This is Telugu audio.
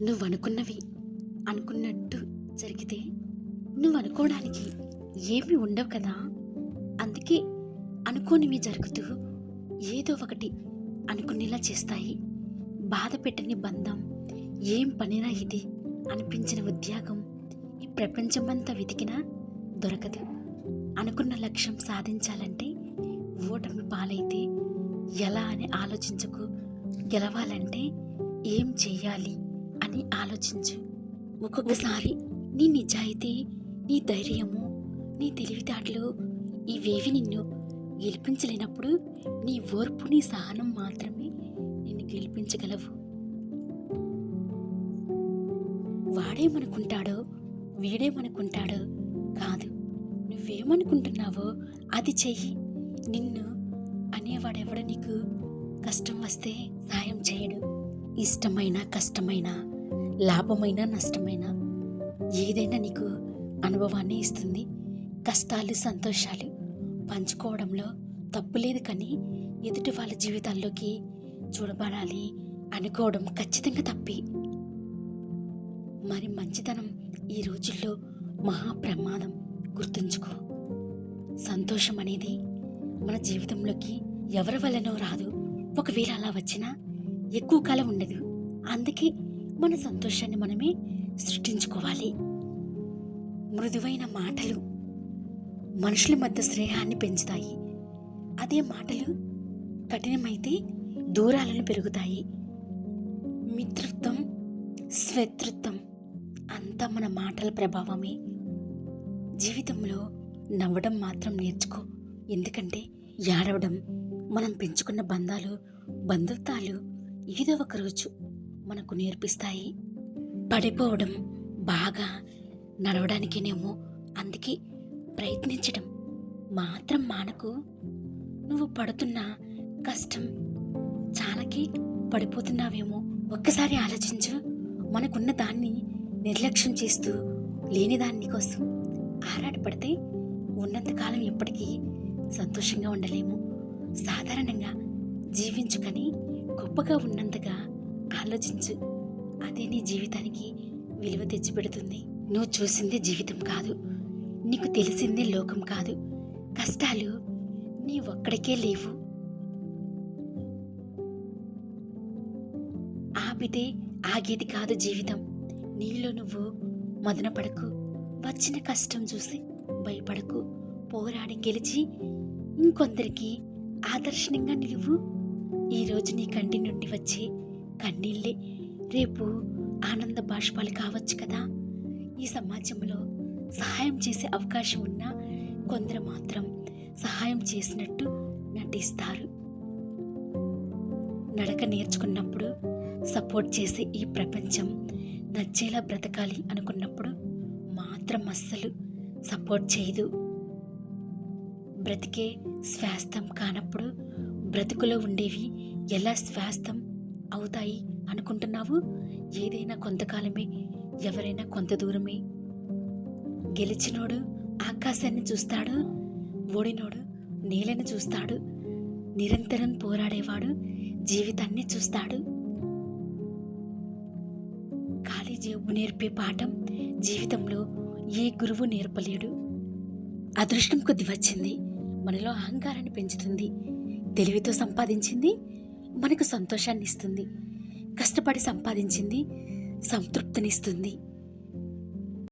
నువ్వనుకున్నవి అనుకున్నట్టు జరిగితే నువ్వనుకోవడానికి ఏమీ ఉండవు కదా. అందుకే అనుకోనివి జరుగుతూ ఏదో ఒకటి అనుకునేలా చేస్తాయి. బాధ పెట్టని బంధం, ఏం పనిరా ఇది అనిపించిన ఉద్యోగం ఈ ప్రపంచమంతా వెతికినా దొరకదు. అనుకున్న లక్ష్యం సాధించాలంటే ఓటమి పాలైతే ఎలా అని ఆలోచించకు. గెలవాలంటే ఏం చెయ్యాలి అని ఆలోచించు. ఒక్కొక్కసారి నీ నిజాయితీ, నీ ధైర్యము, నీ తెలివితేటలు ఇవేవి నిన్ను గెలిపించలేనప్పుడు నీ ఓర్పు, నీ సహనం మాత్రమే నిన్ను గెలిపించగలవు. వాడేమనుకుంటాడో వీడేమనుకుంటాడో కాదు, నువ్వేమనుకుంటున్నావో అది చెయ్యి. నిన్ను అనేవాడెవడ నీకు కష్టం వస్తే సాయం చేయడు. ఇష్టమైన కష్టమైన, లాభమైన నష్టమైన ఏదైనా నీకు అనుభవాన్ని ఇస్తుంది. కష్టాలు సంతోషాలు పంచుకోవడంలో తప్పు లేదు, కానీ ఎదుటి వాళ్ళ జీవితాల్లోకి చూడబడాలి అనుకోవడం ఖచ్చితంగా తప్పి. మరి మంచితనం ఈ రోజుల్లో మహాప్రమాదం. గుర్తుంచుకో, సంతోషం అనేది మన జీవితంలోకి ఎవరి వల్లనో రాదు. ఒకవేళ అలా వచ్చినా ఎక్కువ కాలం ఉండదు. అందుకే మన సంతోషాన్ని మనమే సృష్టించుకోవాలి. మృదువైన మాటలు మనుషుల మధ్య స్నేహాన్ని పెంచుతాయి. అదే మాటలు కఠినమైతే దూరాలను పెరుగుతాయి. మిత్రత్వం, శత్రుత్వం అంతా మన మాటల ప్రభావమే. జీవితంలో నవ్వడం మాత్రం నేర్చుకో. ఎందుకంటే ఏడవడం మనం పెంచుకున్న బంధుత్వాలు ఏదో ఒక రోజు మనకు నేర్పిస్తాయి. పడిపోవడం బాగా నడవడానికేనేమో, అందుకే ప్రయత్నించడం మాత్రం మానకు. నువ్వు పడుతున్న కష్టం చాలాకి పడిపోతున్నావేమో. ఒక్కసారి ఆలోచించు. మనకున్న దాన్ని నిర్లక్ష్యం చేస్తూ లేని దాని కోసం ఆరాటపడితే ఉన్నంతకాలం ఎప్పటికీ సంతోషంగా ఉండలేము. సాధారణంగా జీవించు, కానీ గొప్పగా ఉన్నంతగా ఆలోచించు. అదే నీ జీవితానికి విలువ తెచ్చిపెడుతుంది. నువ్వు చూసిందే జీవితం కాదు, నీకు తెలిసిందే లోకం కాదు. కష్టాలు నీ ఒక్కడికే లేవు. ఆపితే ఆగేది కాదు జీవితం. నీలో నువ్వు మదన పడకు. వచ్చిన కష్టం చూసి భయపడకు. పోరాడి గెలిచి ఇంకొందరికి ఆదర్శనంగా నిలువు. ఈరోజు నీ కంటి నుండి వచ్చే కన్నీళ్ళే రేపు ఆనంద బాష్పాలు కావచ్చు కదా. ఈ సమాజంలో సహాయం చేసే అవకాశం ఉన్నా కొందరు మాత్రం సహాయం చేసినట్టు నటిస్తారు. నడక నేర్చుకున్నప్పుడు సపోర్ట్ చేసే ఈ ప్రపంచం నచ్చేలా బ్రతకాలి అనుకున్నప్పుడు మాత్రం అస్సలు సపోర్ట్ చేయదు. బ్రతికే స్వాస్థం కానప్పుడు బ్రతుకులో ఉండేవి ఎలా స్వాస్థం అవుతాయి అనుకుంటున్నావు? ఏదైనా కొంతకాలమే, ఎవరైనా కొంత దూరమే. గెలిచినోడు ఆకాశాన్ని చూస్తాడు, ఓడినోడు నేలను చూస్తాడు. నిరంతరం పోరాడేవాడు జీవితాన్ని చూస్తాడు. ఖాళీ జేబు నేర్పే పాఠం జీవితంలో ఏ గురువు నేర్పలేడు. అదృష్టం కొద్ది వచ్చింది మనలో అహంకారాన్ని పెంచుతుంది. తెలివితో సంపాదించింది మనకు సంతోషాన్ని ఇస్తుంది. కష్టపడి సంపాదించింది సంతృప్తినిస్తుంది.